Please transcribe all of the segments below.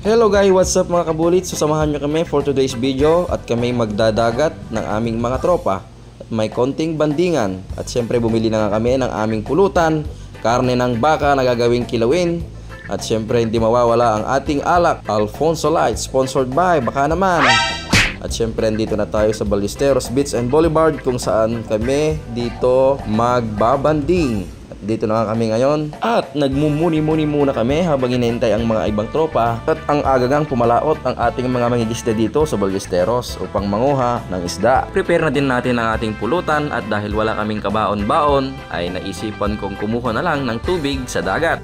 Hello guys, what's up mga kabulit? Sasamahan nyo kami for today's video at kami magdadagat ng aming mga tropa at may konting bandingan. At syempre bumili na nga kami ng aming pulutan, karne ng baka na gagawing kilawin. At syempre hindi mawawala ang ating alak, Alfonso Light, sponsored by Baka Naman. At syempre dito na tayo sa Ballesteros Beach and Boulevard kung saan kami dito magbabanding. Dito na nga kami ngayon at nagmumuni-muni muna kami habang hinihintay ang mga ibang tropa at ang agagang pumalaot ang ating mga mangingisda dito sa Ballesteros upang manguha ng isda. Prepare na din natin ang ating pulutan at dahil wala kaming kabaon-baon ay naisipan kong kumuha na lang ng tubig sa dagat.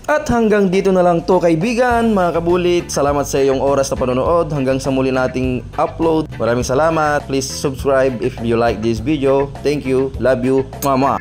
At hanggang dito na lang to kaibigan, mga kabulit. Salamat sa iyong oras na panonood. Hanggang sa muli nating upload. Maraming salamat. Please subscribe if you like this video. Thank you. Love you. Mama.